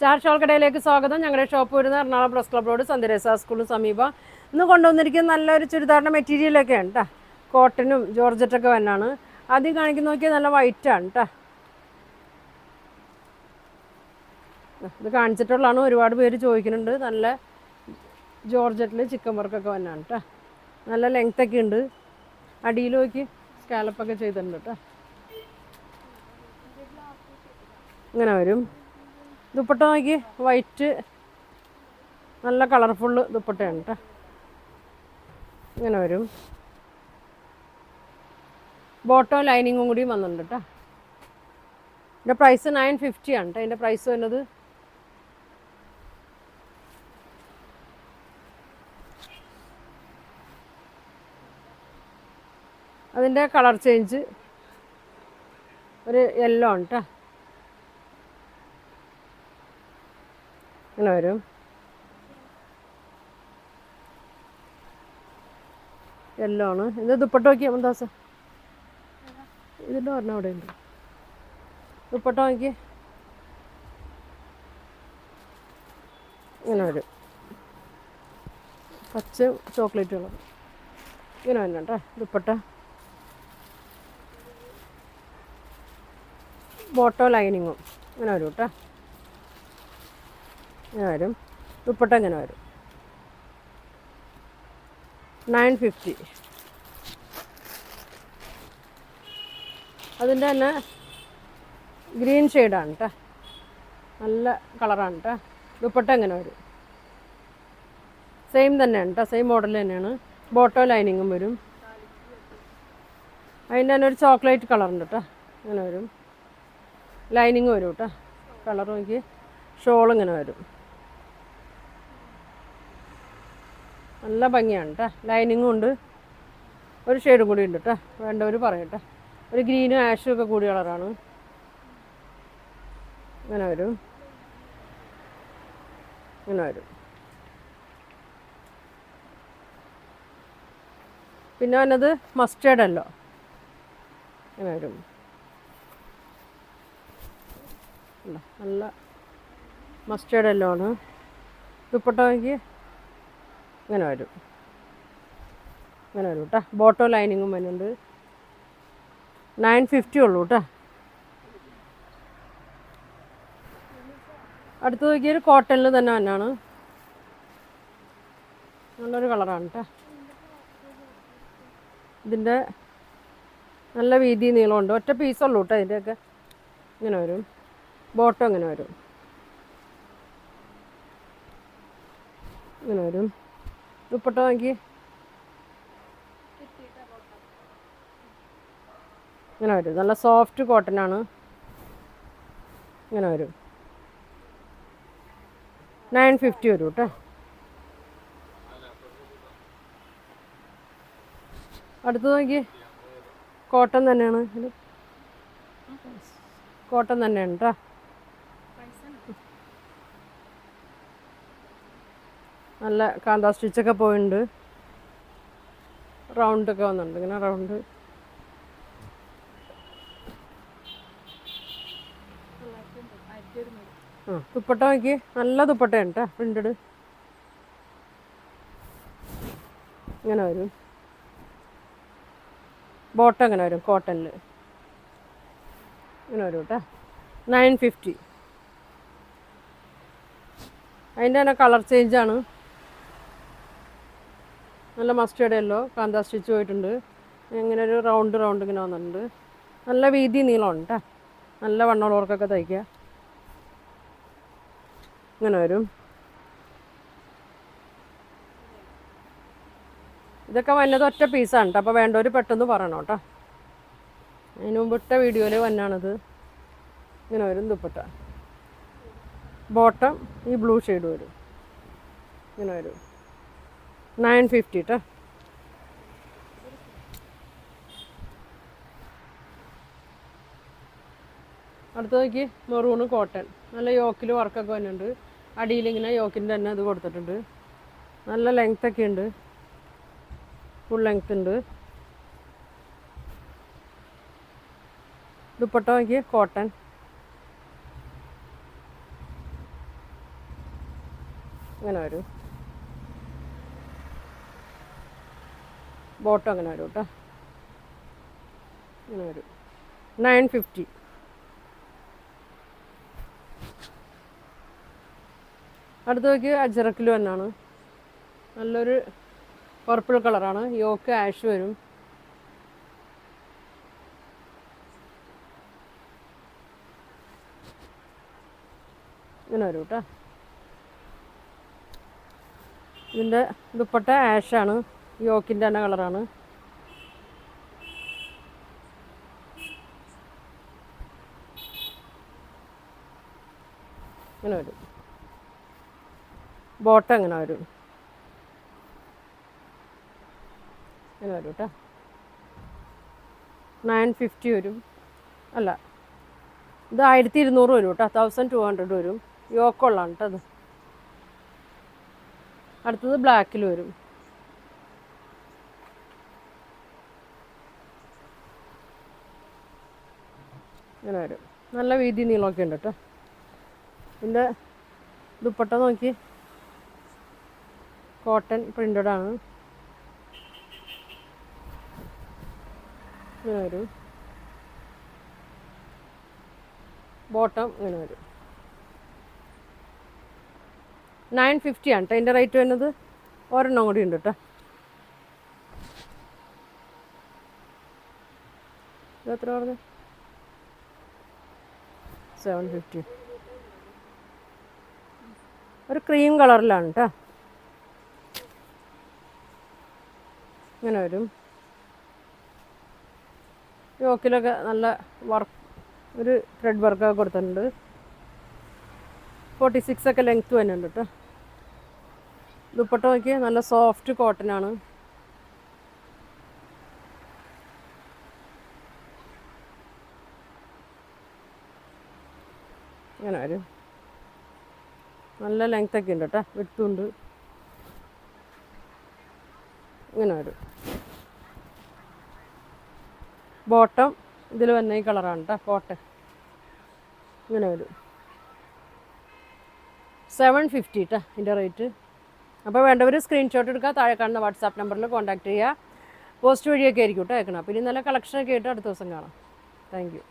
Star shawl കടയിലേക്ക് സ്വാഗതം. ഞങ്ങളുടെ ഷോപ്പ് വരുന്നത് എറണാകുളം പ്രസ് ക്ലബ് റോഡ് സന്ധ്യരേസ സ്കൂളിന് സമീപം. ഇന്ന് കൊണ്ടുവന്നിരിക്കുന്ന നല്ലൊരു ചുരിദാറിൻ്റെ മെറ്റീരിയലൊക്കെ ആണ് കേട്ടോ. കോട്ടനും ജോർജറ്റൊക്കെ വന്നാണ്. ആദ്യം കാണിക്കുന്ന നോക്കിയാൽ നല്ല വൈറ്റാണ് കേട്ടോ. ഇത് കാണിച്ചിട്ടുള്ളതാണ്, ഒരുപാട് പേര് ചോദിക്കുന്നുണ്ട്. നല്ല ജോർജറ്റിൽ ചിക്കൻ വർക്കൊക്കെ വന്നാണ് കേട്ടോ. നല്ല ലെങ്ത്തൊക്കെ ഉണ്ട്. അടിയിൽ നോക്കി സ്കാലപ്പൊക്കെ ചെയ്തിട്ടുണ്ട് കേട്ടോ. ഇങ്ങനെ വരും. ദുപ്പട്ട നോക്കി വൈറ്റ്, നല്ല കളർഫുള്ള് ദുപ്പട്ടയാണ് കേട്ടോ. ഇങ്ങനെ വരും. ബോട്ടം ലൈനിങ്ങും കൂടി വന്നിട്ടുണ്ട് കേട്ടോ. ഇതിൻ്റെ പ്രൈസ് 950 ആണ് കേട്ടോ. അതിൻ്റെ പ്രൈസ് വരുന്നത്. അതിൻ്റെ കളർ ചേഞ്ച് ഒരു യെല്ലോ ആണ് കേട്ടോ. ഇങ്ങനെ വരും. യെല്ലോ ആണ്. ഇത് ദുപ്പട്ട നോക്കിയാൽ മന്ദാസ, ഇതിൻ്റെ ഒരെണ്ണം അവിടെ ഉണ്ട്. ദുപ്പട്ട നോക്കി ഇങ്ങനെ വരും. പച്ച ചോക്ലേറ്റ് കളർ ഇങ്ങനെ വരണം കേട്ടോ. ദുപ്പട്ട ബോട്ടോ ലൈനിങ്ങും ഇങ്ങനെ വരും കേട്ടോ. ഇങ്ങനെ വരും. ദുപ്പട്ട ഇങ്ങനെ വരും. 950. അതിൻ്റെ തന്നെ ഗ്രീൻ ഷെയ്ഡാണ് കേട്ടോ. നല്ല കളറാണ് കേട്ടോ. ദുപ്പട്ട ഇങ്ങനെ വരും. സെയിം തന്നെയാണ് കേട്ടോ. സെയിം മോഡൽ തന്നെയാണ്. ബോട്ടോ ലൈനിങ്ങും വരും. അതിൻ്റെ തന്നെ ഒരു ചോക്ലേറ്റ് കളറുണ്ട് കേട്ടോ. ഇങ്ങനെ വരും. ലൈനിങ് വരും കേട്ടോ. കളർ നോക്കി ഷോൾ ഇങ്ങനെ വരും. നല്ല ഭംഗിയാണ് കേട്ടോ. ലൈനിങ്ങും ഉണ്ട്. ഒരു ഷെയ്ഡും കൂടി ഉണ്ട് കേട്ടോ. വേണ്ടവർ പറയട്ടെ. ഒരു ഗ്രീനും ആഷും ഒക്കെ കൂടിയ കളറാണ്. ഇങ്ങനെ വരും. ഇങ്ങനെ വരും. പിന്നെ വന്നത് മസ്റ്റേർഡ് അല്ലോ ഇങ്ങനെ വരും. നല്ല മസ്റ്റേർഡ് എല്ലോ ആണ്. ദുപ്പട്ട നോക്കി ഇങ്ങനെ വരും. ഇങ്ങനെ വരും കേട്ടോ. ബോട്ടോ ലൈനിങ്ങും വരുന്നുണ്ട്. 950 ഉള്ളൂ കേട്ടോ. അടുത്ത് നോക്കിയൊരു കോട്ടണിൽ തന്നെ തന്നെയാണ്. നല്ലൊരു കളറാണ് കേട്ടോ. ഇതിൻ്റെ നല്ല വീതി നീളമുണ്ട്. ഒറ്റ പീസുള്ളൂ കേട്ടോ. ഇതിൻ്റെയൊക്കെ ഇങ്ങനെ വരും. ബോട്ടം ഇങ്ങനെ വരും. ഇങ്ങനെ വരും. ദുപ്പട്ട നോക്കി ഇങ്ങനെ വരും. നല്ല സോഫ്റ്റ് കോട്ടനാണ്. ഇങ്ങനെ വരും. 950 വരും കേട്ടോ. അടുത്ത് നോക്കി കോട്ടൺ തന്നെയാണ്. കോട്ടൺ തന്നെയാണ് കേട്ടോ. നല്ല കാന്താ സ്റ്റിച്ചൊക്കെ പോയിട്ടുണ്ട്. റൗണ്ടൊക്കെ വന്നിട്ടുണ്ട്. ഇങ്ങനെ റൗണ്ട്. ദുപ്പട്ട നോക്കി നല്ല ദുപ്പട്ടയാണ് കേട്ടോ. പ്രിൻ്റഡ് ഇങ്ങനെ വരും. ബോട്ടം ഇങ്ങനെ വരും. കോട്ടണിൽ ഇങ്ങനെ വരും കേട്ടോ. 950. അതിൻ്റെ തന്നെ കളർ ചേഞ്ചാണ്. നല്ല മസ്റ്റേർഡ് യെല്ലോ കാന്താ സ്റ്റിച്ച് പോയിട്ടുണ്ട്. ഇങ്ങനെ ഒരു റൗണ്ട് ഇങ്ങനെ വന്നിട്ടുണ്ട്. നല്ല വീതി നീളമുണ്ട് കേട്ടോ. നല്ല വണ്ണമുള്ളവർക്കൊക്കെ തയ്ക്കുക. ഇങ്ങനെ വരും. ഇതൊക്കെ വന്നത് ഒറ്റ പീസാണ് കേട്ടോ. അപ്പോൾ വേണ്ടവർ പെട്ടെന്ന് പറയണം കേട്ടോ. അതിന് മുമ്പിട്ട വീഡിയോയിൽ വന്നാണിത്. ഇങ്ങനെ വരും ദുപ്പട്ട. ബോട്ടം ഈ ബ്ലൂ ഷെയ്ഡ് വരും. ഇങ്ങനെ വരും. 950 കേട്ടോ. അടുത്ത് നോക്കി മെറൂണ് കോട്ടൺ. നല്ല യോക്കിൽ വർക്കൊക്കെ വരുന്നുണ്ട്. അടിയിലിങ്ങനെ യോക്കിൻ്റെ തന്നെ ഇത് കൊടുത്തിട്ടുണ്ട്. നല്ല ലെങ്ത്തൊക്കെ ഉണ്ട്. ഫുൾ ലെങ്ത് ഉണ്ട്. ദുപ്പട്ട നോക്കി കോട്ടൺ. ഇങ്ങനെ വരും. ബോട്ടം അങ്ങനെ വരും കേട്ടോ. ഇങ്ങനെ വരും. 950. അടുത്ത നോക്കി അജറക്കിൽ തന്നെയാണ്. നല്ലൊരു പർപ്പിൾ കളറാണ്. യോക്ക് ആഷ് വരും. ഇങ്ങനെ വരും കേട്ടോ. ഇതിൻ്റെ ദുപ്പട്ട ആഷാണ്. യോക്കിൻ്റെ തന്നെ കളറാണ്. ഇങ്ങനെ വരും. ബോട്ടം ഇങ്ങനെ വരും. ഇങ്ങനെ വരും കേട്ടോ. 950 വരും. അല്ല, ഇത് 1200 വരും കേട്ടോ. 1200 വരും. യോക്കുള്ളതാണ് കേട്ടോ അത്. അടുത്തത് ബ്ലാക്കിൽ വരും. ഇങ്ങനെ വരും. നല്ല വീതി നീളമൊക്കെ ഉണ്ട് കേട്ടോ. ഇതിൻ്റെ ദുപ്പട്ട നോക്കി, കോട്ടൺ പ്രിൻ്റഡ് ആണ്. ഇങ്ങനെ വരും. ബോട്ടം ഇങ്ങനെ വരും. 950 ആണ് കേട്ടോ ഇതിൻ്റെ റേറ്റ് വരുന്നത്. ഒരെണ്ണം കൂടി ഉണ്ട് കേട്ടോ. ഇതെത്ര പറഞ്ഞത്? 750. ഒരു ക്രീം കളറിലാണ് കേട്ടോ. ഇങ്ങനെ വരും. യോക്കിലൊക്കെ നല്ല വർക്ക്, ഒരു ത്രെഡ് വർക്കൊക്കെ കൊടുത്തിട്ടുണ്ട്. 46 ഒക്കെ ലെങ്ത്ത് തന്നെ ഉണ്ട് കേട്ടോ. ദുപ്പട്ട നോക്കി, നല്ല സോഫ്റ്റ് കോട്ടനാണ്. ഇങ്ങനെ വരും. നല്ല ലെങ്ത്തൊക്കെ ഉണ്ട് കേട്ടോ. വിട്ടുണ്ട്. ഇങ്ങനെ വരും. ബോട്ടം ഇതിൽ വന്ന ഈ കളറാണ് കേട്ടോ, കോട്ടൺ. ഇങ്ങനെ വരും. 750 കേട്ടോ ഇതിൻ്റെ റേറ്റ്. അപ്പോൾ വേണ്ടവർ സ്ക്രീൻഷോട്ട് എടുക്കുക. താഴെ കാണുന്ന വാട്സാപ്പ് നമ്പറിൽ കോൺടാക്ട് ചെയ്യുക. പോസ്റ്റ് വഴിയൊക്കെ ആയിരിക്കും കേട്ടോ അയക്കണം. അപ്പോൾ ഇനി നല്ല കളക്ഷനൊക്കെ ആയിട്ട് അടുത്ത ദിവസം കാണാം. Thank you.